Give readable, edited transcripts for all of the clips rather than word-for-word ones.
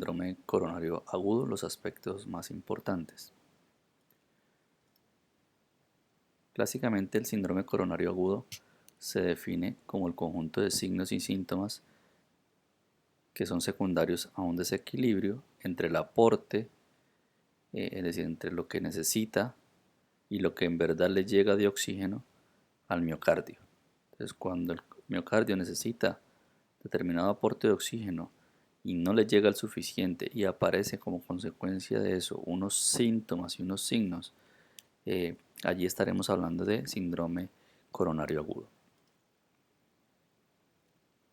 síndrome coronario agudo los aspectos más importantes. Clásicamente el síndrome coronario agudo se define como el conjunto de signos y síntomas que son secundarios a un desequilibrio entre el aporte, es decir, entre lo que necesita y lo que en verdad le llega de oxígeno al miocardio. Entonces, cuando el miocardio necesita determinado aporte de oxígeno y no le llega el suficiente y aparece como consecuencia de eso unos síntomas y unos signos, allí estaremos hablando de síndrome coronario agudo.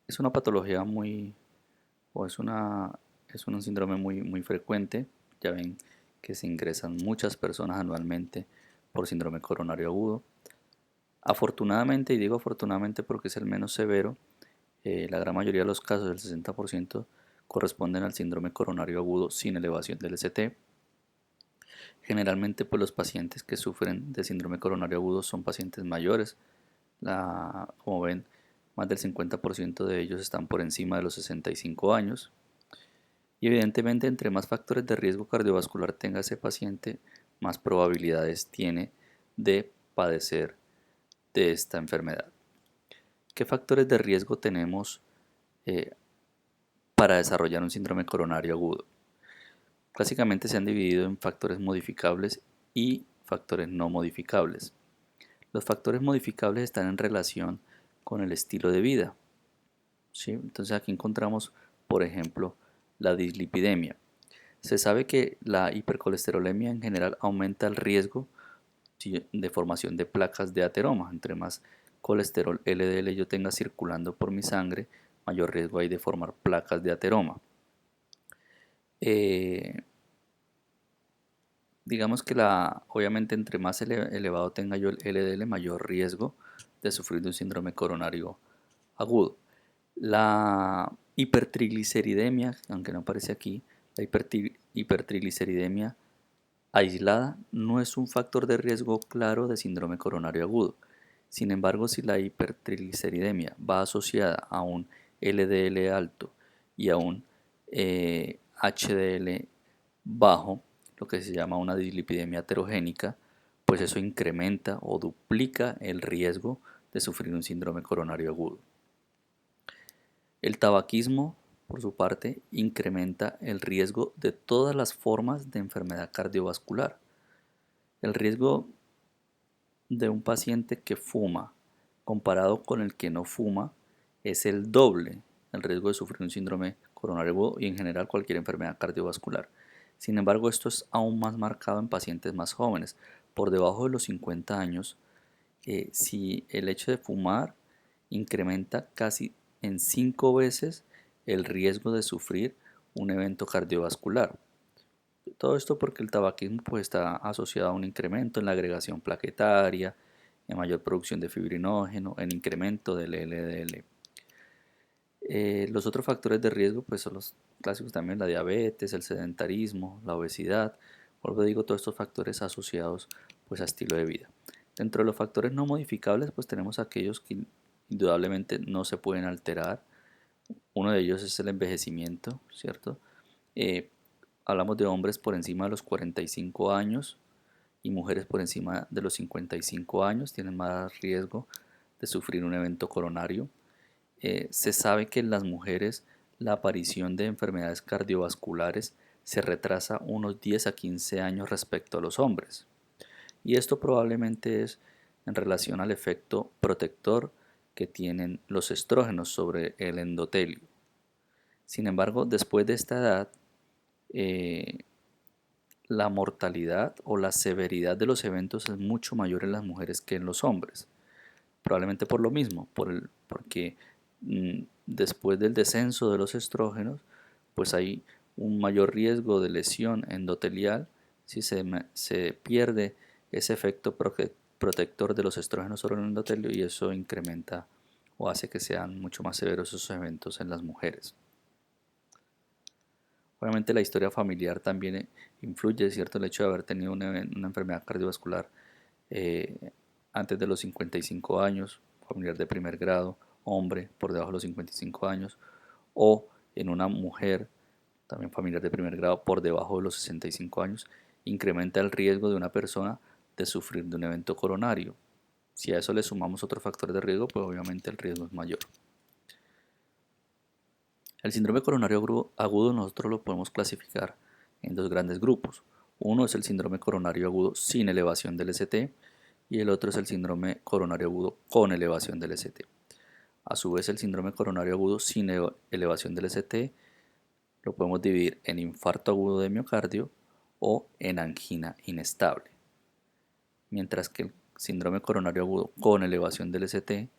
Es una patología es un síndrome muy frecuente. Ya ven que se ingresan muchas personas anualmente por síndrome coronario agudo. Afortunadamente, y digo afortunadamente porque es el menos severo, la gran mayoría de los casos, el 60%, corresponden al síndrome coronario agudo sin elevación del ST. Generalmente, pues los pacientes que sufren de síndrome coronario agudo son pacientes mayores. Como ven, más del 50% de ellos están por encima de los 65 años. Y evidentemente, entre más factores de riesgo cardiovascular tenga ese paciente, más probabilidades tiene de padecer de esta enfermedad. ¿Qué factores de riesgo tenemos eh, para desarrollar un síndrome coronario agudo? Clásicamente se han dividido en factores modificables y factores no modificables. Los factores modificables están en relación con el estilo de vida, ¿sí? Entonces aquí encontramos, por ejemplo, la dislipidemia. Se sabe que la hipercolesterolemia en general aumenta el riesgo de formación de placas de ateroma. Entre más colesterol LDL yo tenga circulando por mi sangre, mayor riesgo hay de formar placas de ateroma. Digamos que obviamente entre más elevado tenga yo el LDL, mayor riesgo de sufrir de un síndrome coronario agudo. La hipertrigliceridemia, aunque no aparece aquí, la hipertrigliceridemia aislada no es un factor de riesgo claro de síndrome coronario agudo. Sin embargo, si la hipertrigliceridemia va asociada a un LDL alto y a un HDL bajo, lo que se llama una dislipidemia aterogénica, pues eso incrementa o duplica el riesgo de sufrir un síndrome coronario agudo. El tabaquismo, por su parte, incrementa el riesgo de todas las formas de enfermedad cardiovascular. El riesgo de un paciente que fuma comparado con el que no fuma es el doble el riesgo de sufrir un síndrome coronario agudo y en general cualquier enfermedad cardiovascular. Sin embargo, esto es aún más marcado en pacientes más jóvenes. Por debajo de los 50 años, si el hecho de fumar incrementa casi en 5 veces el riesgo de sufrir un evento cardiovascular. Todo esto porque el tabaquismo pues, está asociado a un incremento en la agregación plaquetaria, en mayor producción de fibrinógeno, en incremento del LDL. Los otros factores de riesgo pues, son los clásicos también, la diabetes, el sedentarismo, la obesidad. Vuelvo digo, todos estos factores asociados pues, a estilo de vida. Dentro de los factores no modificables pues tenemos aquellos que indudablemente no se pueden alterar. Uno de ellos es el envejecimiento, ¿cierto? Hablamos de hombres por encima de los 45 años y mujeres por encima de los 55 años, tienen más riesgo de sufrir un evento coronario. Se sabe que en las mujeres la aparición de enfermedades cardiovasculares se retrasa unos 10 a 15 años respecto a los hombres. Y esto probablemente es en relación al efecto protector que tienen los estrógenos sobre el endotelio. Sin embargo, después de esta edad, eh, la mortalidad o la severidad de los eventos es mucho mayor en las mujeres que en los hombres. Probablemente por lo mismo, porque después del descenso de los estrógenos, pues hay un mayor riesgo de lesión endotelial si se pierde ese efecto protector de los estrógenos sobre el endotelio y eso incrementa o hace que sean mucho más severos esos eventos en las mujeres. Obviamente la historia familiar también influye, ¿cierto? El hecho de haber tenido una enfermedad cardiovascular antes de los 55 años, familiar de primer grado, hombre por debajo de los 55 años, o en una mujer también familiar de primer grado, por debajo de los 65 años, incrementa el riesgo de una persona de sufrir de un evento coronario. Si a eso le sumamos otros factores de riesgo, pues obviamente el riesgo es mayor. El síndrome coronario agudo nosotros lo podemos clasificar en dos grandes grupos. Uno es el síndrome coronario agudo sin elevación del ST y el otro es el síndrome coronario agudo con elevación del ST. A su vez, el síndrome coronario agudo sin elevación del ST lo podemos dividir en infarto agudo de miocardio o en angina inestable. Mientras que el síndrome coronario agudo con elevación del ST,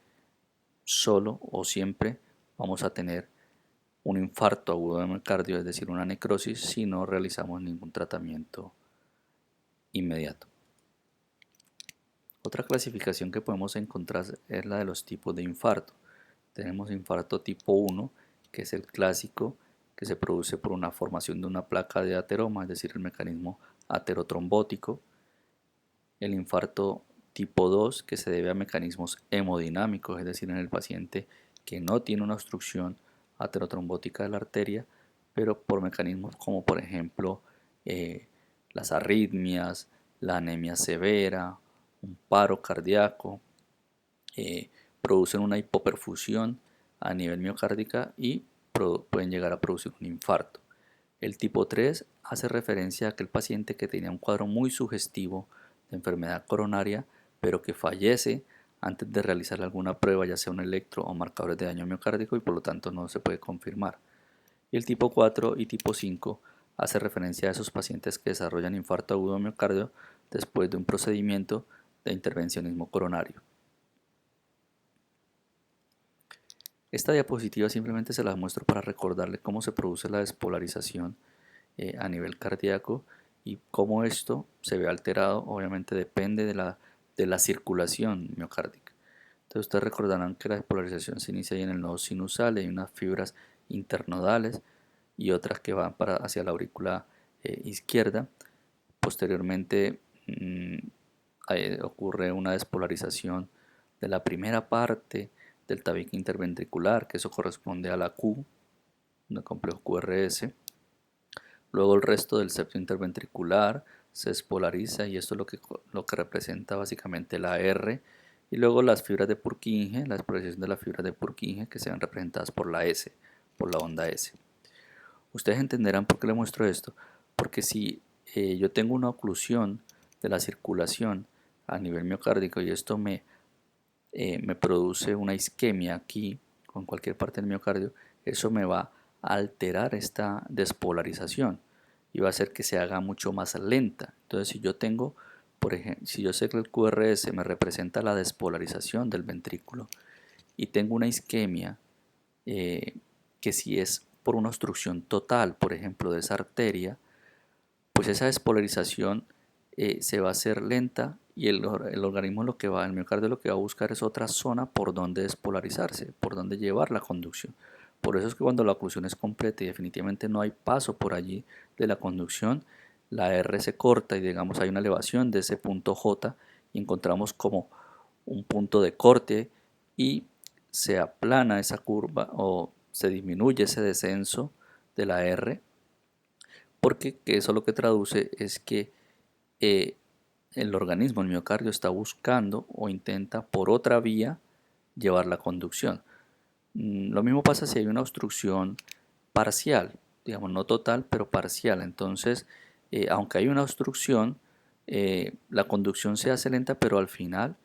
solo o siempre vamos a tener un infarto agudo de miocardio, es decir, una necrosis, si no realizamos ningún tratamiento inmediato. Otra clasificación que podemos encontrar es la de los tipos de infarto. Tenemos infarto tipo 1, que es el clásico, que se produce por una formación de una placa de ateroma, es decir, el mecanismo aterotrombótico. El infarto tipo 2, que se debe a mecanismos hemodinámicos, es decir, en el paciente que no tiene una obstrucción aterotrombótica de la arteria, pero por mecanismos como por ejemplo las arritmias, la anemia severa, un paro cardíaco, producen una hipoperfusión a nivel miocárdica y pueden llegar a producir un infarto. El tipo 3 hace referencia a aquel paciente que tenía un cuadro muy sugestivo de enfermedad coronaria, pero que fallece antes de realizar alguna prueba, ya sea un electro o marcadores de daño miocárdico, y por lo tanto no se puede confirmar. Y el tipo 4 y tipo 5 hace referencia a esos pacientes que desarrollan infarto agudo de miocardio después de un procedimiento de intervencionismo coronario. Esta diapositiva simplemente se la muestro para recordarle cómo se produce la despolarización a nivel cardíaco y cómo esto se ve alterado, obviamente depende de la circulación miocárdica. Entonces ustedes recordarán que la despolarización se inicia ahí en el nodo sinusal, hay unas fibras internodales y otras que van hacia la aurícula izquierda. Posteriormente ocurre una despolarización de la primera parte del tabique interventricular, que eso corresponde a la Q, del complejo QRS. Luego el resto del septo interventricular se despolariza y esto es lo que representa básicamente la R. Y luego las fibras de Purkinje, la despolarización de las fibras de Purkinje que se ven representadas por la S, por la onda S. Ustedes entenderán por qué le muestro esto, porque si yo tengo una oclusión de la circulación a nivel miocárdico y esto me produce una isquemia aquí con cualquier parte del miocardio, eso me va a alterar esta despolarización y va a hacer que se haga mucho más lenta. Entonces, si yo tengo, por ejemplo, si yo sé que el QRS me representa la despolarización del ventrículo y tengo una isquemia que si es por una obstrucción total, por ejemplo, de esa arteria, pues esa despolarización se va a hacer lenta y el organismo lo que va, el miocardio lo que va a buscar es otra zona por donde despolarizarse, por donde llevar la conducción. Por eso es que cuando la oclusión es completa y definitivamente no hay paso por allí de la conducción, la R se corta y digamos hay una elevación de ese punto J y encontramos como un punto de corte y se aplana esa curva o se disminuye ese descenso de la R porque eso lo que traduce es que eh, el organismo, el miocardio, está buscando o intenta por otra vía llevar la conducción. Lo mismo pasa si hay una obstrucción parcial, digamos no total, pero parcial. Entonces, aunque hay una obstrucción, la conducción se hace lenta, pero al final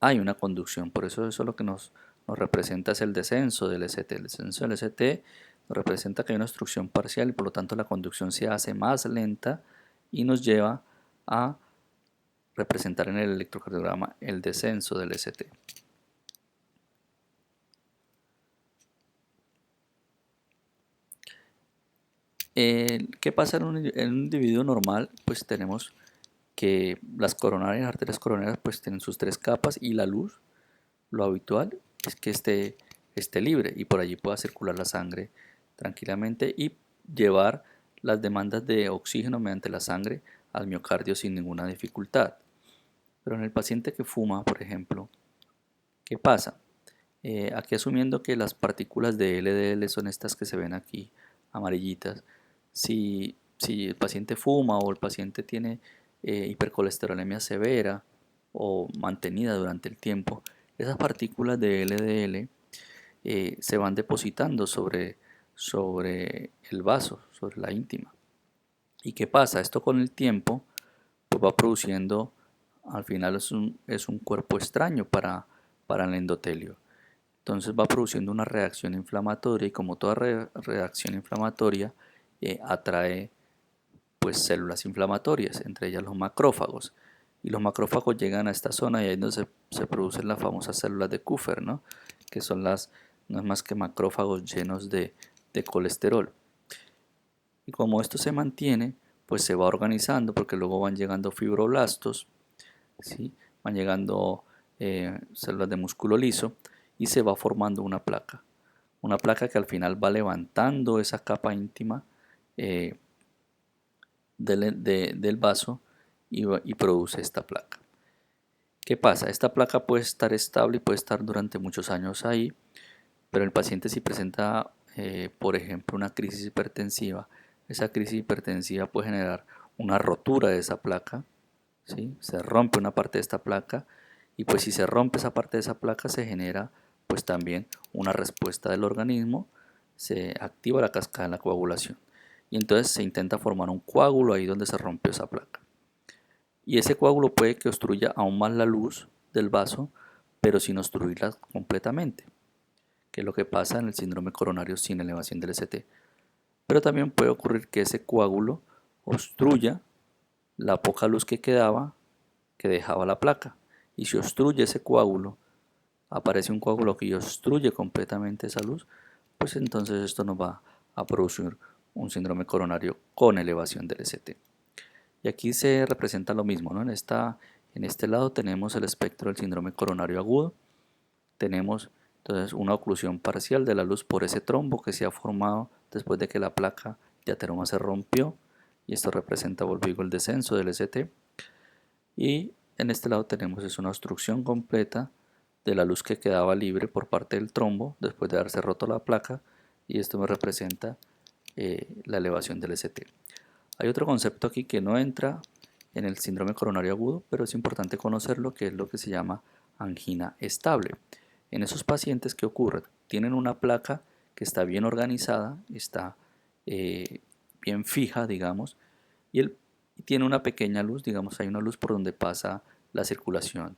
hay una conducción. Por eso lo que nos representa es el descenso del ST. El descenso del ST nos representa que hay una obstrucción parcial y por lo tanto la conducción se hace más lenta y nos lleva a representar en el electrocardiograma el descenso del ST. ¿Qué pasa en un individuo normal? Pues tenemos que las arterias coronarias pues tienen sus tres capas y la luz, lo habitual es que esté libre y por allí pueda circular la sangre tranquilamente y llevar las demandas de oxígeno mediante la sangre al miocardio sin ninguna dificultad. Pero en el paciente que fuma, por ejemplo, ¿qué pasa? Aquí asumiendo que las partículas de LDL son estas que se ven aquí amarillitas. Si el paciente fuma o el paciente tiene hipercolesterolemia severa o mantenida durante el tiempo, esas partículas de LDL se van depositando sobre el vaso, sobre la íntima. ¿Y qué pasa? Esto con el tiempo pues va produciendo, al final es un cuerpo extraño para el endotelio. Entonces va produciendo una reacción inflamatoria y como toda reacción inflamatoria atrae pues células inflamatorias, entre ellas los macrófagos. Y los macrófagos llegan a esta zona y ahí es donde se producen las famosas células de Kupffer, ¿no? Que son no es más que macrófagos llenos de colesterol. Y como esto se mantiene, pues se va organizando porque luego van llegando fibroblastos, ¿sí? Van llegando células de músculo liso y se va formando una placa. Una placa que al final va levantando esa capa íntima eh, del vaso y produce esta placa. ¿Qué pasa? Esta placa puede estar estable y puede estar durante muchos años ahí, pero el paciente si presenta, por ejemplo, una crisis hipertensiva, esa crisis hipertensiva puede generar una rotura de esa placa, ¿sí? Se rompe una parte de esta placa y pues si se rompe esa parte de esa placa se genera pues también una respuesta del organismo, se activa la cascada de la coagulación y entonces se intenta formar un coágulo ahí donde se rompió esa placa. Y ese coágulo puede que obstruya aún más la luz del vaso, pero sin obstruirla completamente, que es lo que pasa en el síndrome coronario sin elevación del ST. Pero también puede ocurrir que ese coágulo obstruya la poca luz que quedaba, que dejaba la placa. Y si obstruye ese coágulo, aparece un coágulo que obstruye completamente esa luz, pues entonces esto nos va a producir un síndrome coronario con elevación del ST. Y aquí se representa lo mismo, ¿no? En este lado tenemos el espectro del síndrome coronario agudo, tenemos entonces una oclusión parcial de la luz por ese trombo que se ha formado después de que la placa de ateroma se rompió, y esto representa, volvió el descenso del ST. Y en este lado tenemos una obstrucción completa de la luz que quedaba libre por parte del trombo después de haberse roto la placa, y esto me representa la elevación del ST. Hay otro concepto aquí que no entra en el síndrome coronario agudo, pero es importante conocerlo, que es lo que se llama angina estable. En esos pacientes, ¿qué ocurre? Tienen una placa que está bien organizada, está eh, bien fija, digamos, y tiene una pequeña luz, digamos, hay una luz por donde pasa la circulación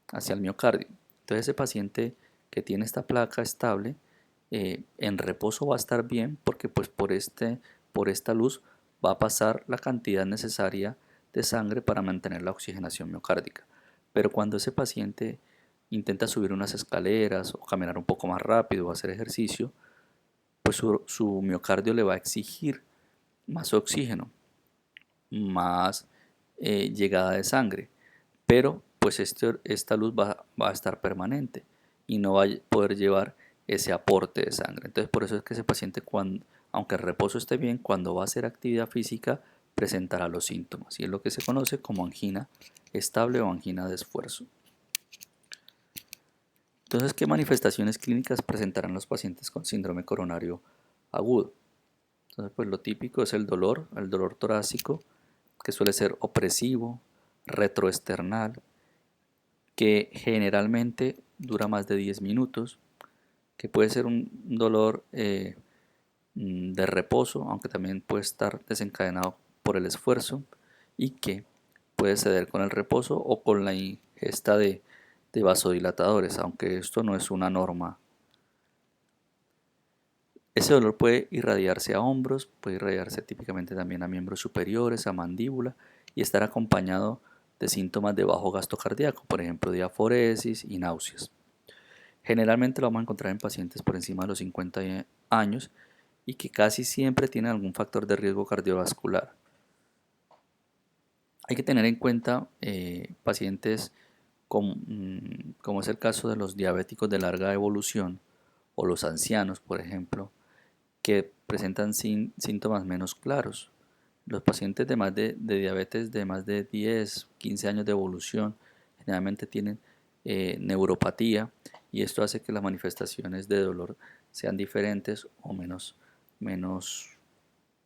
hacia el miocardio. Entonces ese paciente que tiene esta placa estable, en reposo va a estar bien porque pues por esta luz va a pasar la cantidad necesaria de sangre para mantener la oxigenación miocárdica. Pero cuando ese paciente intenta subir unas escaleras o caminar un poco más rápido o hacer ejercicio, pues su miocardio le va a exigir más oxígeno, más llegada de sangre, pero pues esta luz va a estar permanente y no va a poder llevar ese aporte de sangre. Entonces por eso es que ese paciente, aunque el reposo esté bien, cuando va a hacer actividad física presentará los síntomas y es lo que se conoce como angina estable o angina de esfuerzo. Entonces, ¿qué manifestaciones clínicas presentarán los pacientes con síndrome coronario agudo? Entonces, pues lo típico es el dolor torácico, que suele ser opresivo, retroesternal, que generalmente dura más de 10 minutos, que puede ser un dolor de reposo, aunque también puede estar desencadenado por el esfuerzo y que puede ceder con el reposo o con la ingesta de vasodilatadores, aunque esto no es una norma. Ese dolor puede irradiarse a hombros, puede irradiarse típicamente también a miembros superiores, a mandíbula y estar acompañado de síntomas de bajo gasto cardíaco, por ejemplo, diaforesis y náuseas. Generalmente lo vamos a encontrar en pacientes por encima de los 50 años y que casi siempre tienen algún factor de riesgo cardiovascular. Hay que tener en cuenta pacientes como es el caso de los diabéticos de larga evolución o los ancianos, por ejemplo, que presentan síntomas menos claros. Los pacientes de diabetes de más de 10, 15 años de evolución generalmente tienen neuropatía y esto hace que las manifestaciones de dolor sean diferentes o menos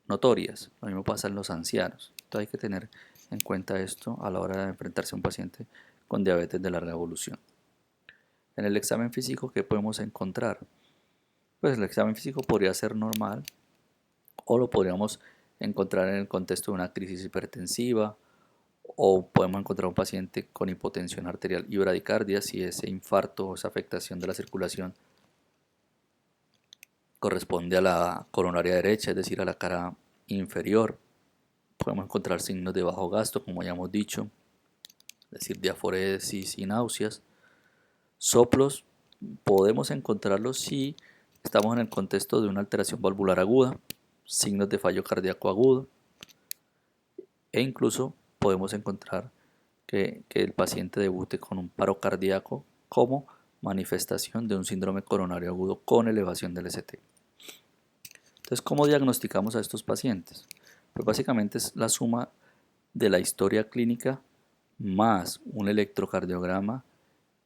notorias. Lo mismo pasa en los ancianos. Entonces hay que tener en cuenta esto a la hora de enfrentarse a un paciente con diabetes de larga evolución. En el examen físico, ¿qué podemos encontrar? Pues el examen físico podría ser normal o lo podríamos encontrar en el contexto de una crisis hipertensiva, o podemos encontrar un paciente con hipotensión arterial y bradicardia si ese infarto o esa afectación de la circulación corresponde a la coronaria derecha, es decir, a la cara inferior. Podemos encontrar signos de bajo gasto, como ya hemos dicho, es decir, diaforesis y náuseas. Soplos podemos encontrarlos si estamos en el contexto de una alteración valvular aguda, signos de fallo cardíaco agudo, e incluso podemos encontrar que el paciente debute con un paro cardíaco como manifestación de un síndrome coronario agudo con elevación del ST. Entonces, ¿cómo diagnosticamos a estos pacientes? Pues básicamente es la suma de la historia clínica más un electrocardiograma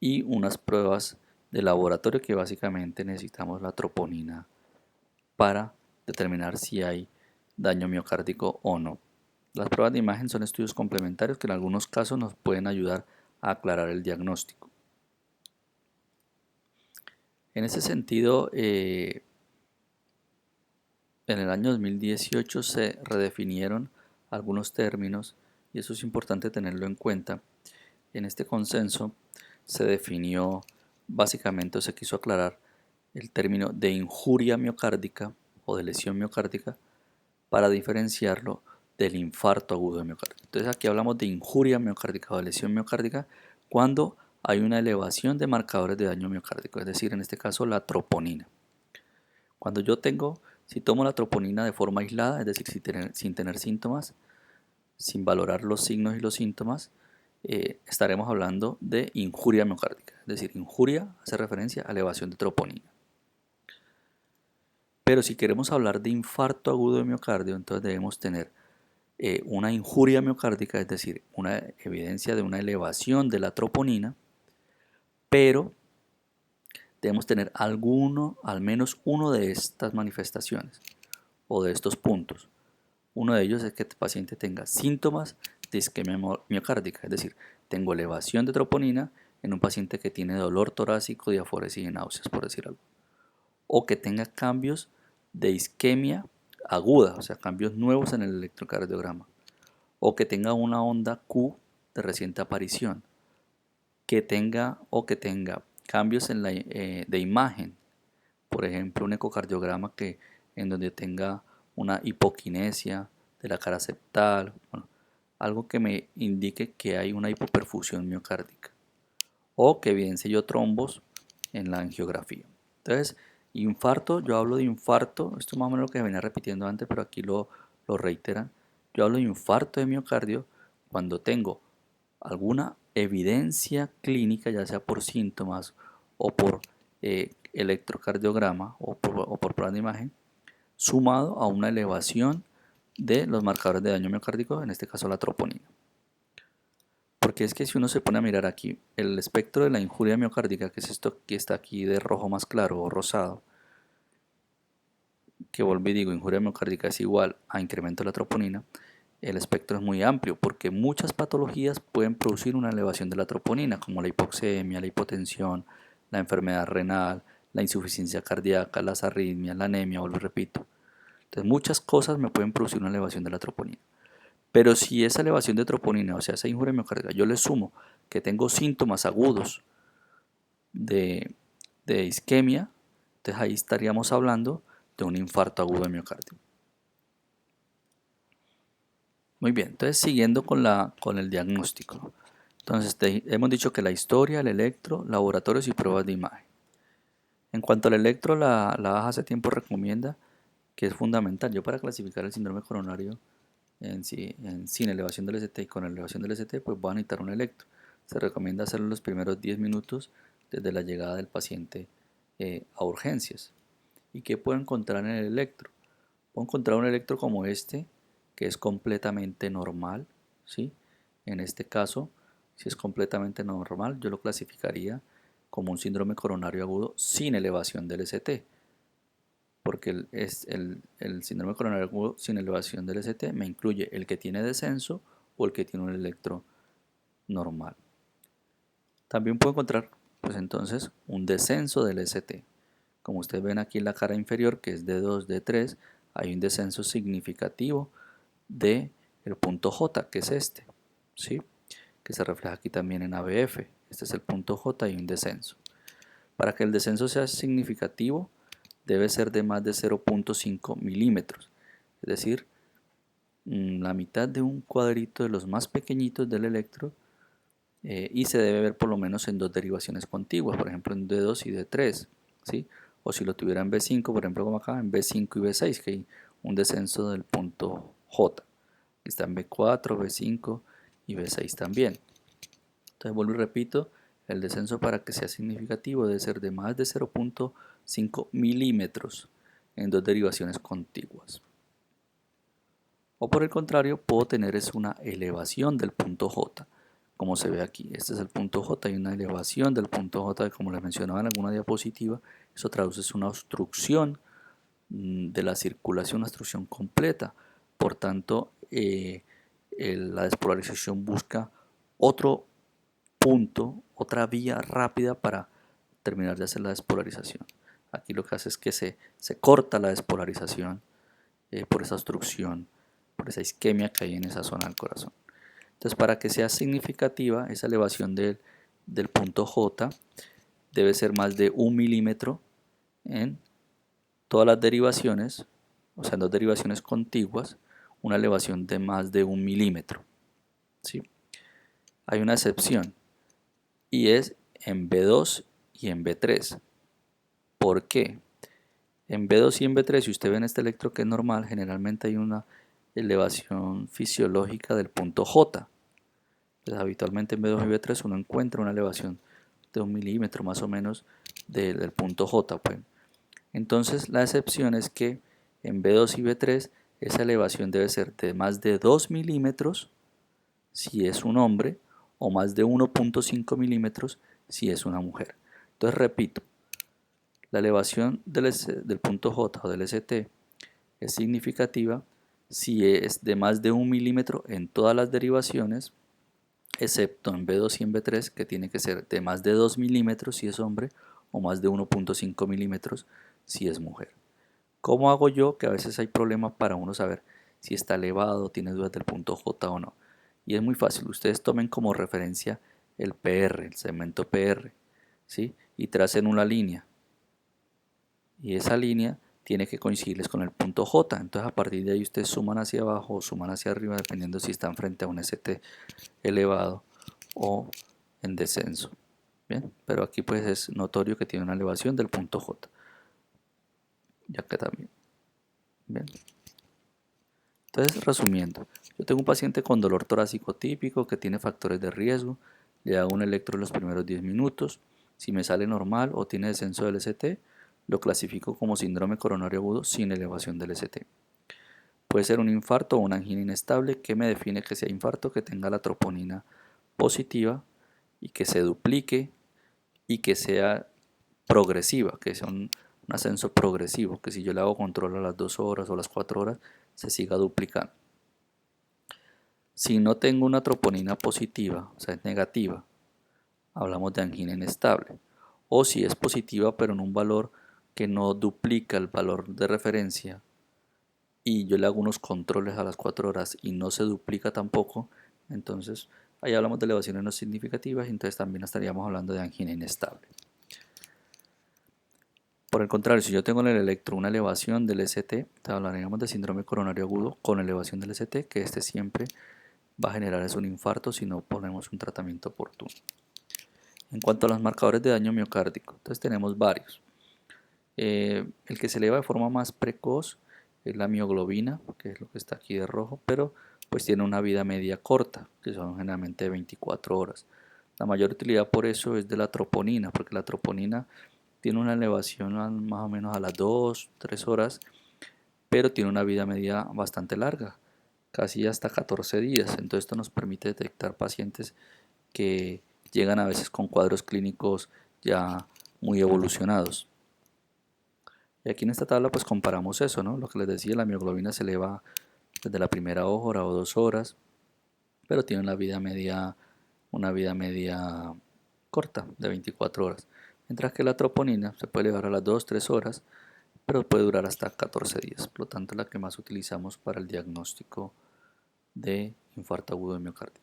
y unas pruebas de laboratorio que básicamente necesitamos la troponina para determinar si hay daño miocárdico o no. Las pruebas de imagen son estudios complementarios que en algunos casos nos pueden ayudar a aclarar el diagnóstico. En ese sentido, en el año 2018 se redefinieron algunos términos y eso es importante tenerlo en cuenta. En este consenso se definió básicamente, o se quiso aclarar el término de injuria miocárdica o de lesión miocárdica para diferenciarlo del infarto agudo de miocardio. Entonces aquí hablamos de injuria miocárdica o de lesión miocárdica cuando hay una elevación de marcadores de daño miocárdico, es decir, en este caso la troponina. Cuando si tomo la troponina de forma aislada, es decir, sin tener síntomas, sin valorar los signos y los síntomas, estaremos hablando de injuria miocárdica, es decir, injuria hace referencia a elevación de troponina. Pero si queremos hablar de infarto agudo de miocardio, entonces debemos tener una injuria miocárdica, es decir, una evidencia de una elevación de la troponina, pero debemos tener al menos uno de estas manifestaciones o de estos puntos. Uno de ellos es que el paciente tenga síntomas de isquemia miocárdica, es decir, tengo elevación de troponina en un paciente que tiene dolor torácico, diaforesis y náuseas, por decir algo. O que tenga cambios de isquemia aguda, o sea, cambios nuevos en el electrocardiograma. O que tenga una onda Q de reciente aparición. Que tenga cambios de imagen, por ejemplo, un ecocardiograma en donde tenga una hipoquinesia de la cara septal, bueno, algo que me indique que hay una hipoperfusión miocárdica, o que evidencie yo trombos en la angiografía. Entonces, infarto, yo hablo de infarto, esto es más o menos lo que venía repitiendo antes, pero aquí lo reiteran. Yo hablo de infarto de miocardio cuando tengo alguna evidencia clínica, ya sea por síntomas o por electrocardiograma o por prueba de imagen, sumado a una elevación de los marcadores de daño miocárdico, en este caso la troponina. Porque es que si uno se pone a mirar aquí, el espectro de la injuria miocárdica, que es esto que está aquí de rojo más claro o rosado, que vuelvo y digo, injuria miocárdica es igual a incremento de la troponina, el espectro es muy amplio porque muchas patologías pueden producir una elevación de la troponina, como la hipoxemia, la hipotensión, la enfermedad renal, la insuficiencia cardíaca, las arritmias, la anemia, vuelvo y repito. Entonces muchas cosas me pueden producir una elevación de la troponina. Pero si esa elevación de troponina, o sea, esa injuria miocárdica, yo le sumo que tengo síntomas agudos de, de isquemia, entonces ahí estaríamos hablando de un infarto agudo de miocardio. Muy bien, entonces siguiendo con el diagnóstico. Entonces hemos dicho que la historia, el electro, laboratorios y pruebas de imagen. En cuanto al electro, la AJA hace tiempo recomienda que es fundamental. Yo para clasificar el síndrome coronario sin elevación del ST y con elevación del ST, pues voy a necesitar un electro. Se recomienda hacerlo en los primeros 10 minutos desde la llegada del paciente a urgencias. ¿Y qué puedo encontrar en el electro? Puedo encontrar un electro como este, que es completamente normal, ¿sí? En este caso, si es completamente normal, yo lo clasificaría como un síndrome coronario agudo sin elevación del ST. porque el síndrome coronario agudo sin elevación del ST me incluye el que tiene descenso o el que tiene un electro normal. También puedo encontrar, pues entonces, un descenso del ST. Como ustedes ven aquí en la cara inferior, que es D2, D3, hay un descenso significativo de el punto J, que es este, ¿sí? Que se refleja aquí también en ABF. Este es el punto J y un descenso. Para que el descenso sea significativo, debe ser de más de 0.5 milímetros, es decir, la mitad de un cuadrito de los más pequeñitos del electro, y se debe ver por lo menos en dos derivaciones contiguas, por ejemplo en D2 y D3, ¿sí? O si lo tuviera en B5, por ejemplo como acá, en B5 y B6, que hay un descenso del punto J. Está en B4, B5 y B6 también. Entonces vuelvo y repito, el descenso para que sea significativo debe ser de más de 0.5 milímetros en dos derivaciones contiguas. O por el contrario, puedo tener es una elevación del punto J, como se ve aquí. Este es el punto J, hay una elevación del punto J, como les mencionaba en alguna diapositiva. Eso traduce una obstrucción de la circulación, una obstrucción completa. Por tanto, la despolarización busca otro punto, otra vía rápida para terminar de hacer la despolarización. Aquí lo que hace es que se corta la despolarización por esa obstrucción, por esa isquemia que hay en esa zona del corazón. Entonces, para que sea significativa esa elevación del punto J, debe ser más de 1 milímetro en todas las derivaciones, o sea, en dos derivaciones contiguas, una elevación de más de 1 milímetro. ¿Sí? Hay una excepción, y es en B2 y en B3. ¿Por qué? En B2 y en B3, si usted ve en este electro que es normal, generalmente hay una elevación fisiológica del punto J. Entonces, habitualmente en B2 y B3 uno encuentra una elevación de 1 milímetro más o menos del punto J. Pues. Entonces, la excepción es que en B2 y B3 esa elevación debe ser de más de 2 milímetros si es un hombre o más de 1.5 milímetros si es una mujer. Entonces, repito, la elevación del punto J o del ST es significativa si es de más de 1 milímetro en todas las derivaciones, excepto en B2 y en B3, que tiene que ser de más de 2 milímetros si es hombre o más de 1.5 milímetros si es mujer. ¿Cómo hago yo? Que a veces hay problemas para uno saber si está elevado, tiene dudas del punto J o no. Y es muy fácil, ustedes tomen como referencia el PR, el segmento PR, ¿sí? Y tracen una línea. Y esa línea tiene que coincidirles con el punto J. Entonces a partir de ahí ustedes suman hacia abajo o suman hacia arriba dependiendo si están frente a un ST elevado o en descenso. Bien, pero aquí pues es notorio que tiene una elevación del punto J. Ya que también. Bien. Entonces, resumiendo, yo tengo un paciente con dolor torácico típico que tiene factores de riesgo, le hago un electro en los primeros 10 minutos, si me sale normal o tiene descenso del ST, lo clasifico como síndrome coronario agudo sin elevación del ST. Puede ser un infarto o una angina inestable que me define que sea infarto, que tenga la troponina positiva y que se duplique y que sea progresiva, que sea un ascenso progresivo, que si yo le hago control a las 2 horas o las 4 horas, se siga duplicando. Si no tengo una troponina positiva, o sea, es negativa, hablamos de angina inestable. O si es positiva, pero en un valor que no duplica el valor de referencia, y yo le hago unos controles a las 4 horas y no se duplica tampoco, entonces ahí hablamos de elevaciones no significativas y entonces también estaríamos hablando de angina inestable. Por el contrario, si yo tengo en el electro una elevación del ST, hablaríamos de síndrome coronario agudo con elevación del ST, que este siempre va a generar un infarto si no ponemos un tratamiento oportuno. En cuanto a los marcadores de daño miocárdico, entonces tenemos varios. El que se eleva de forma más precoz es la mioglobina, que es lo que está aquí de rojo, pero pues tiene una vida media corta, que son generalmente de 24 horas. La mayor utilidad por eso es de la troponina, porque la troponina tiene una elevación más o menos a las 2, 3 horas, pero tiene una vida media bastante larga, casi hasta 14 días. Entonces esto nos permite detectar pacientes que llegan a veces con cuadros clínicos ya muy evolucionados. Y aquí en esta tabla pues comparamos eso, ¿no? Lo que les decía, la mioglobina se eleva desde la primera hora o 2 horas, pero tiene una vida media corta de 24 horas. Mientras que la troponina se puede elevar a las 2, 3 horas, pero puede durar hasta 14 días. Por lo tanto, es la que más utilizamos para el diagnóstico de infarto agudo de miocardio.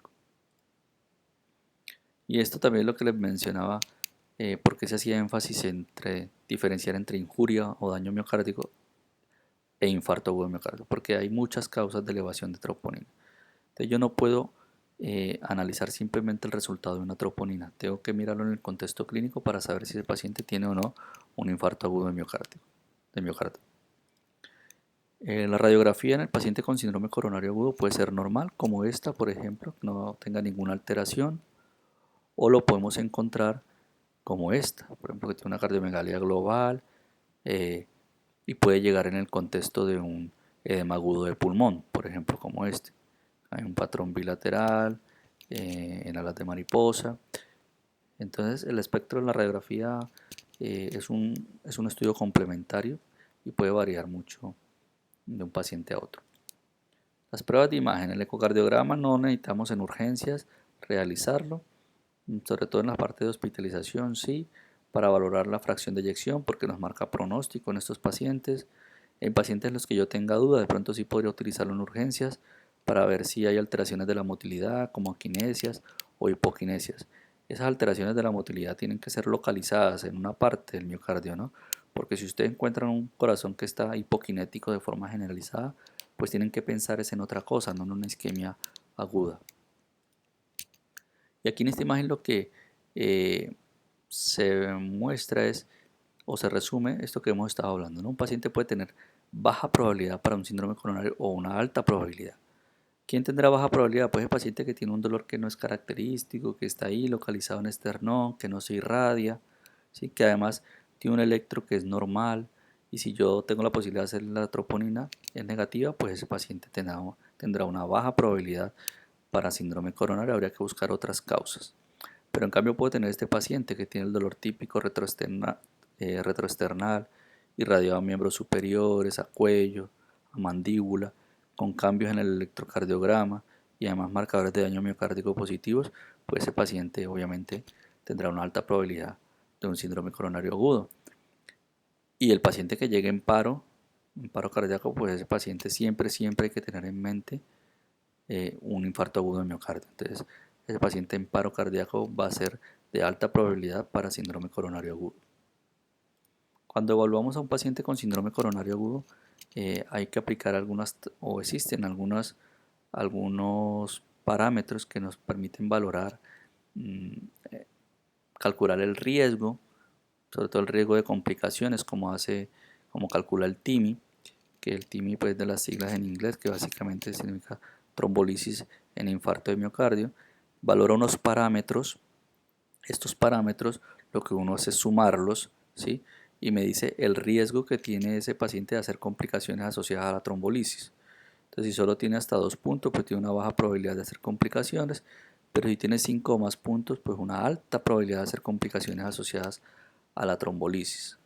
Y esto también es lo que les mencionaba, porque se hacía énfasis entre diferenciar entre injuria o daño miocárdico e infarto agudo de miocardio, porque hay muchas causas de elevación de troponina. Entonces yo no puedo analizar simplemente el resultado de una troponina, tengo que mirarlo en el contexto clínico para saber si el paciente tiene o no un infarto agudo de miocardio. La radiografía en el paciente con síndrome coronario agudo puede ser normal, como esta, por ejemplo, que no tenga ninguna alteración, o lo podemos encontrar como esta, por ejemplo, que tiene una cardiomegalia global eh, y puede llegar en el contexto de un edema agudo de pulmón, por ejemplo, como este. Hay un patrón bilateral en alas de mariposa. Entonces, el espectro de la radiografía es un estudio complementario y puede variar mucho de un paciente a otro. Las pruebas de imagen, el ecocardiograma no necesitamos en urgencias realizarlo, sobre todo en la parte de hospitalización, sí, para valorar la fracción de eyección porque nos marca pronóstico en estos pacientes. En pacientes en los que yo tenga duda, de pronto sí podría utilizarlo en urgencias para ver si hay alteraciones de la motilidad como akinesias o hipokinesias. Esas alteraciones de la motilidad tienen que ser localizadas en una parte del miocardio, ¿no? Porque si usted encuentra un corazón que está hipokinético de forma generalizada, pues tienen que pensar es en otra cosa, no en una isquemia aguda. Y aquí en esta imagen lo que eh, se muestra es, o se resume, esto que hemos estado hablando, ¿no? Un paciente puede tener baja probabilidad para un síndrome coronario o una alta probabilidad. ¿Quién tendrá baja probabilidad? Pues el paciente que tiene un dolor que no es característico, que está ahí localizado en esternón, que no se irradia, ¿sí? Que además tiene un electro que es normal, y si yo tengo la posibilidad de hacer la troponina es negativa, pues ese paciente tendrá una baja probabilidad para síndrome coronario. Habría que buscar otras causas. Pero en cambio puedo tener este paciente que tiene el dolor típico retroesternal, irradiado a miembros superiores, a cuello, a mandíbula, con cambios en el electrocardiograma y además marcadores de daño miocárdico positivos, pues ese paciente obviamente tendrá una alta probabilidad de un síndrome coronario agudo. Y el paciente que llegue en paro cardíaco, pues ese paciente siempre hay que tener en mente un infarto agudo de miocardio. Entonces, ese paciente en paro cardíaco va a ser de alta probabilidad para síndrome coronario agudo. Cuando evaluamos a un paciente con síndrome coronario agudo, hay que aplicar o existen algunos parámetros que nos permiten valorar, mm, eh, calcular el riesgo, sobre todo el riesgo de complicaciones, como calcula el TIMI, que el TIMI pues de las siglas en inglés, que básicamente significa trombolisis en infarto de miocardio, valora unos parámetros. Estos parámetros lo que uno hace es sumarlos, ¿sí? Y me dice el riesgo que tiene ese paciente de hacer complicaciones asociadas a la trombolisis. Entonces, si solo tiene hasta 2 puntos, pues tiene una baja probabilidad de hacer complicaciones, pero si tiene 5 o más puntos, pues una alta probabilidad de hacer complicaciones asociadas a la trombolisis.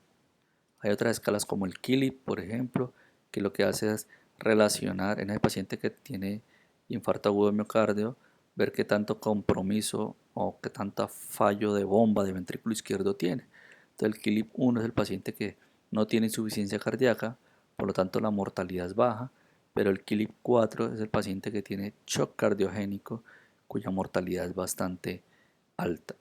Hay otras escalas como el KILIP, por ejemplo, que lo que hace es relacionar en el paciente que tiene infarto agudo de miocardio, ver qué tanto compromiso o qué tanto fallo de bomba de ventrículo izquierdo tiene. Entonces el KILIP 1 es el paciente que no tiene insuficiencia cardíaca, por lo tanto la mortalidad es baja, pero el KILIP 4 es el paciente que tiene shock cardiogénico, cuya mortalidad es bastante alta.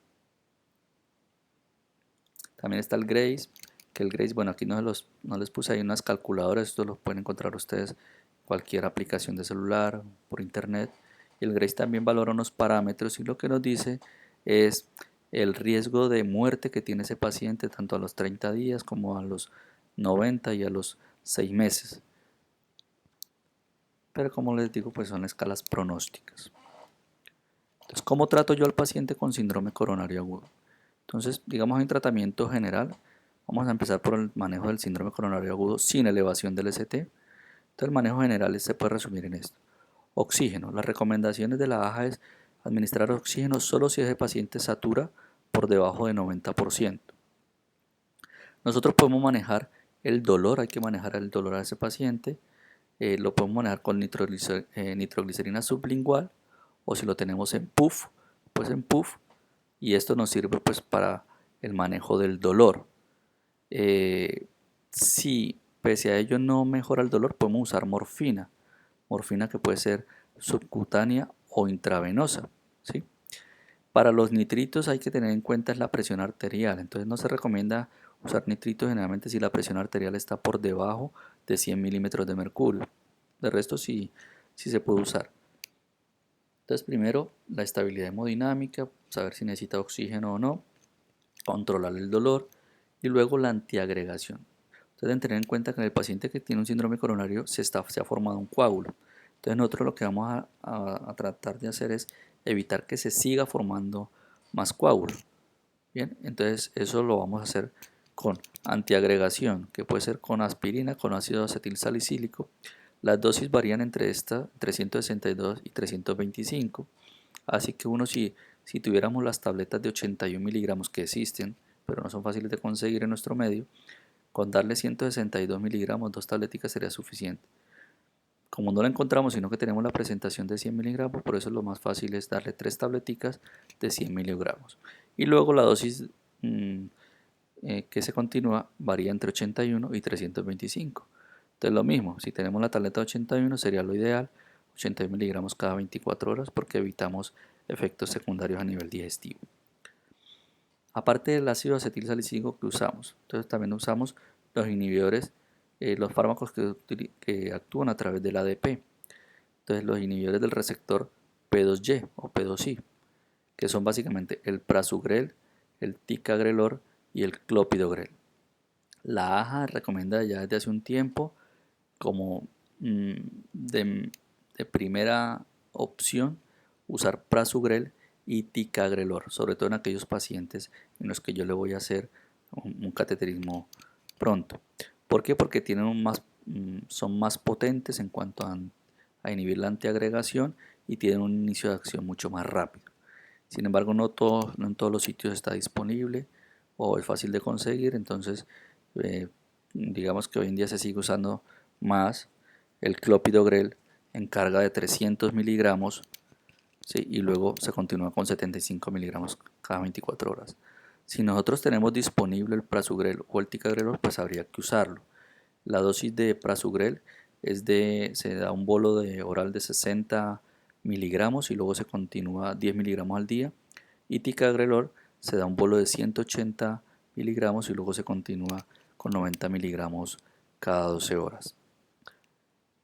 También está el Grace, que el Grace, bueno, aquí no les puse ahí unas calculadoras, esto lo pueden encontrar ustedes en cualquier aplicación de celular, por internet. Y el Grace también valora unos parámetros y lo que nos dice es el riesgo de muerte que tiene ese paciente tanto a los 30 días como a los 90 y a los 6 meses. Pero como les digo, pues son escalas pronósticas. Entonces, ¿cómo trato yo al paciente con síndrome coronario agudo? Entonces, digamos en tratamiento general, vamos a empezar por el manejo del síndrome coronario agudo sin elevación del ST. Entonces, el manejo general se puede resumir en esto. Oxígeno. Las recomendaciones de la AJA es administrar oxígeno solo si ese paciente satura por debajo de 90%. Nosotros podemos manejar El dolor, hay que manejar el dolor a ese paciente. Lo podemos manejar con nitroglicerina sublingual, o si lo tenemos en puff, pues en puff. Y esto nos sirve pues para el manejo del dolor. Si pese a ello no mejora el dolor, podemos usar morfina. Morfina que puede ser subcutánea o intravenosa, ¿sí? Para los nitritos hay que tener en cuenta la presión arterial. Entonces no se recomienda usar nitritos generalmente si la presión arterial está por debajo de 100 milímetros de mercurio. De resto sí, sí se puede usar. Entonces primero la estabilidad hemodinámica, saber si necesita oxígeno o no, controlar el dolor y luego la antiagregación. Entonces deben tener en cuenta que en el paciente que tiene un síndrome coronario se ha formado un coágulo. Entonces nosotros lo que vamos a tratar de hacer es evitar que se siga formando más coágulo. Bien, entonces eso lo vamos a hacer con antiagregación, que puede ser con aspirina, con ácido acetilsalicílico. Las dosis varían entre 362 y 325. Así que si tuviéramos las tabletas de 81 miligramos que existen, pero no son fáciles de conseguir en nuestro medio, con darle 162 miligramos, 2 tableticas sería suficiente. Como no la encontramos, sino que tenemos la presentación de 100 miligramos, por eso lo más fácil es darle 3 tableticas de 100 miligramos. Y luego la dosis que se continúa varía entre 81 y 325. Entonces lo mismo, si tenemos la tableta de 81 sería lo ideal, 81 miligramos cada 24 horas porque evitamos efectos secundarios a nivel digestivo. Aparte del ácido acetilsalicílico que usamos, entonces también usamos los inhibidores, los fármacos que actúan a través del ADP. Entonces los inhibidores del receptor P2Y o P2I, que son básicamente el prasugrel, el ticagrelor y el clopidogrel. La AJA recomienda ya desde hace un tiempo como de primera opción usar prasugrel y ticagrelor, sobre todo en aquellos pacientes en los que yo le voy a hacer un cateterismo pronto. ¿Por qué? Porque son más potentes en cuanto a inhibir la antiagregación y tienen un inicio de acción mucho más rápido. Sin embargo, no en todos los sitios está disponible o es fácil de conseguir, entonces digamos que hoy en día se sigue usando más el clopidogrel en carga de 300 miligramos, ¿sí? Y luego se continúa con 75 miligramos cada 24 horas. Si nosotros tenemos disponible el prasugrel o el ticagrelor, pues habría que usarlo. La dosis de prasugrel se da un bolo oral de 60 miligramos y luego se continúa 10 miligramos al día. Y ticagrelor se da un bolo de 180 miligramos y luego se continúa con 90 miligramos cada 12 horas.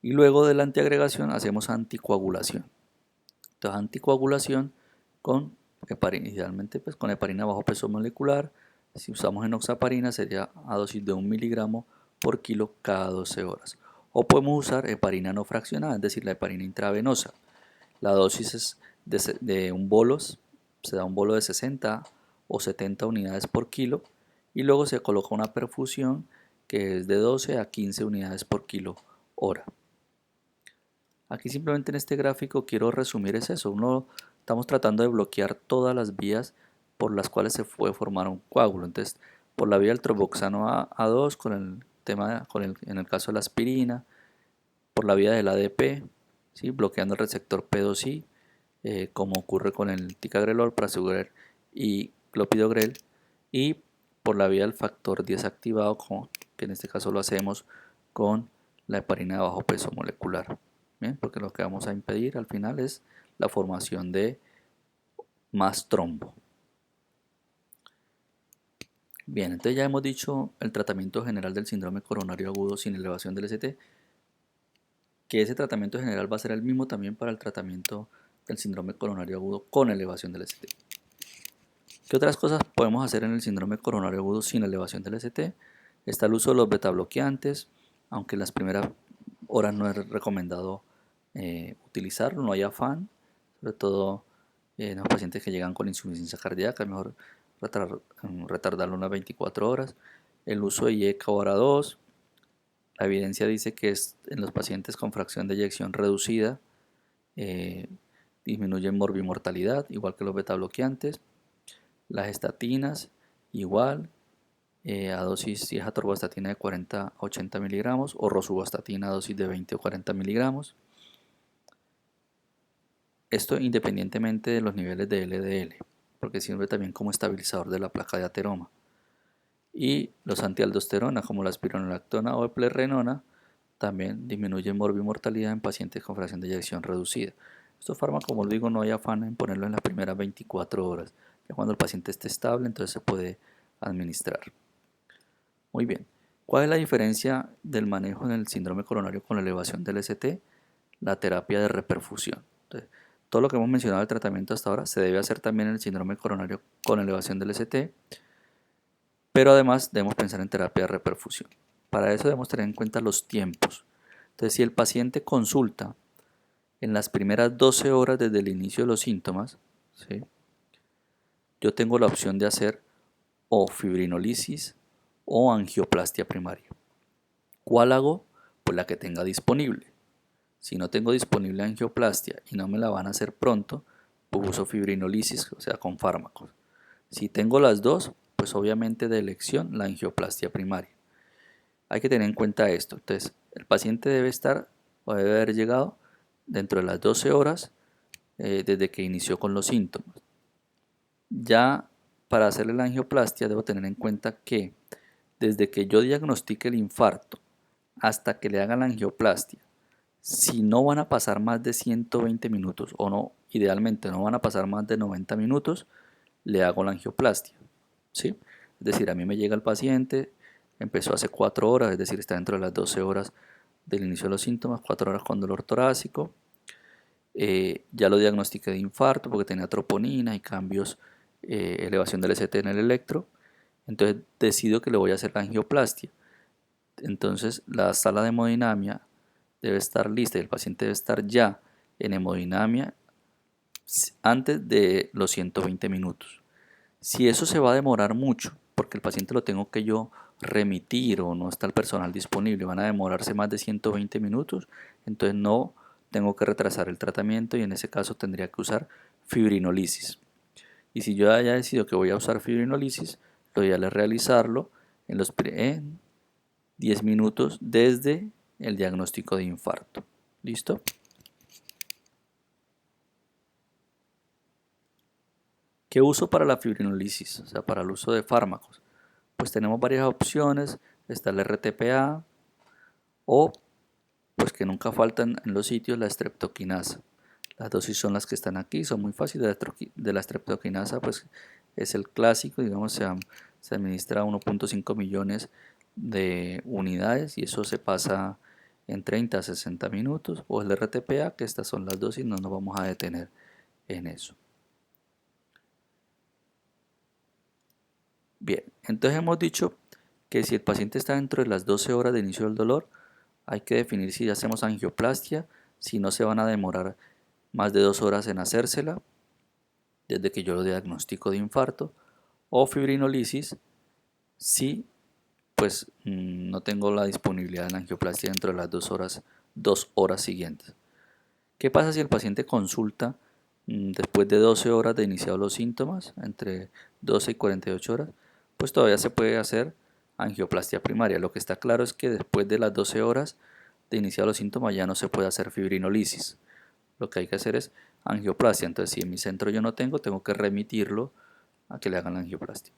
Y luego de la antiagregación hacemos anticoagulación. Entonces anticoagulación con heparina, idealmente pues con heparina bajo peso molecular. Si usamos enoxaparina sería a dosis de 1 miligramo por kilo cada 12 horas. O podemos usar heparina no fraccionada, es decir, la heparina intravenosa. La dosis es de un bolos, se da un bolo de 60 o 70 unidades por kilo y luego se coloca una perfusión que es de 12 a 15 unidades por kilo hora. Aquí simplemente en este gráfico quiero resumir es eso. Estamos tratando de bloquear todas las vías por las cuales se puede formar un coágulo. Entonces, por la vía del tromboxano A2 en el caso de la aspirina, por la vía del ADP, ¿sí? Bloqueando el receptor P2I, como ocurre con el ticagrelor, prasugrel y clopidogrel, y por la vía del factor 10 activado, que en este caso lo hacemos con la heparina de bajo peso molecular. ¿Bien? Porque lo que vamos a impedir al final es la formación de más trombo. Bien, entonces ya hemos dicho el tratamiento general del síndrome coronario agudo sin elevación del ST, que ese tratamiento general va a ser el mismo también para el tratamiento del síndrome coronario agudo con elevación del ST. ¿Qué otras cosas podemos hacer en el síndrome coronario agudo sin elevación del ST? Está el uso de los betabloqueantes, aunque en las primeras horas no es recomendado utilizarlo, no hay afán, sobre todo en los pacientes que llegan con insuficiencia cardíaca, es mejor retardarlo unas 24 horas. El uso de IECA o ARA2, la evidencia dice que en los pacientes con fracción de eyección reducida disminuyen morbimortalidad, igual que los betabloqueantes. Las estatinas, igual. a dosis, si es atorvastatina de 40 a 80 miligramos, o rosuvastatina a dosis de 20 o 40 miligramos. Esto independientemente de los niveles de LDL, porque sirve también como estabilizador de la placa de ateroma. Y los antialdosterona como la espironolactona o eplerenona también disminuyen morbimortalidad en pacientes con fracción de eyección reducida. Estos fármacos, como digo, no hay afán en ponerlo en las primeras 24 horas. Ya cuando el paciente esté estable, entonces se puede administrar. Muy bien. ¿Cuál es la diferencia del manejo en el síndrome coronario con la elevación del ST? La terapia de reperfusión. Entonces, todo lo que hemos mencionado del tratamiento hasta ahora se debe hacer también en el síndrome coronario con elevación del ST, pero además debemos pensar en terapia de reperfusión. Para eso debemos tener en cuenta los tiempos. Entonces, si el paciente consulta en las primeras 12 horas desde el inicio de los síntomas, ¿sí?, yo tengo la opción de hacer o fibrinolisis o angioplastia primaria. ¿Cuál hago? Pues la que tenga disponible. Si no tengo disponible angioplastia y no me la van a hacer pronto, pues uso fibrinolisis, o sea, con fármacos. Si tengo las dos, pues obviamente de elección la angioplastia primaria. Hay que tener en cuenta esto. Entonces, el paciente debe estar o debe haber llegado dentro de las 12 horas desde que inició con los síntomas. Ya para hacerle la angioplastia debo tener en cuenta que desde que yo diagnostique el infarto hasta que le hagan la angioplastia, si no van a pasar más de 120 minutos o no, idealmente no van a pasar más de 90 minutos, le hago la angioplastia, ¿sí? Es decir, a mí me llega el paciente, empezó hace 4 horas, es decir, está dentro de las 12 horas del inicio de los síntomas, 4 horas con dolor torácico, ya lo diagnostiqué de infarto porque tenía troponina y cambios, elevación del ST en el electro, entonces decido que le voy a hacer la angioplastia. Entonces la sala de hemodinamia debe estar lista y el paciente debe estar ya en hemodinamia antes de los 120 minutos. Si eso se va a demorar mucho, porque el paciente lo tengo que yo remitir o no está el personal disponible, van a demorarse más de 120 minutos, entonces no tengo que retrasar el tratamiento y en ese caso tendría que usar fibrinolisis. Y si yo haya decidido que voy a usar fibrinolisis, lo ideal es realizarlo en 10 minutos desde el diagnóstico de infarto. ¿Listo? ¿Qué uso para la fibrinolisis? O sea, para el uso de fármacos. Pues tenemos varias opciones. Está el RTPA o, pues que nunca faltan en los sitios, la streptokinasa. Las dosis son las que están aquí, son muy fáciles. De la streptokinasa, pues es el clásico, digamos, se administra 1.5 millones de unidades y eso se pasa en 30 a 60 minutos. O el RTPA, que estas son las dosis, no nos vamos a detener en eso. Bien, entonces hemos dicho que si el paciente está dentro de las 12 horas de inicio del dolor, hay que definir si hacemos angioplastia, si no se van a demorar más de 2 horas en hacérsela, desde que yo lo diagnostico de infarto, o fibrinolisis, si pues no tengo la disponibilidad de la angioplastia dentro de las 2 horas siguientes. ¿Qué pasa si el paciente consulta después de 12 horas de iniciados los síntomas, entre 12 y 48 horas? Pues todavía se puede hacer angioplastia primaria. Lo que está claro es que después de las 12 horas de iniciados los síntomas ya no se puede hacer fibrinolisis. Lo que hay que hacer es angioplastia. Entonces, si en mi centro yo no tengo que remitirlo a que le hagan la angioplastia.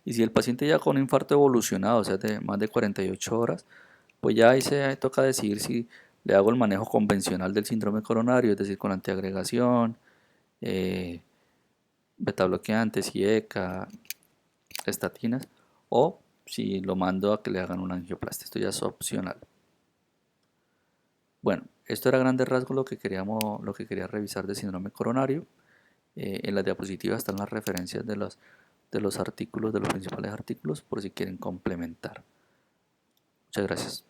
Y si el paciente ya con un infarto evolucionado, o sea, de más de 48 horas, pues ya ahí se toca decidir si le hago el manejo convencional del síndrome coronario, es decir, con antiagregación, eh, betabloqueantes, IECA, estatinas, o si lo mando a que le hagan una angioplastia. Esto ya es opcional. Bueno, esto era a grandes rasgos lo que quería revisar de síndrome coronario. En las diapositivas están las referencias de los artículos, de los principales artículos, por si quieren complementar. Muchas gracias.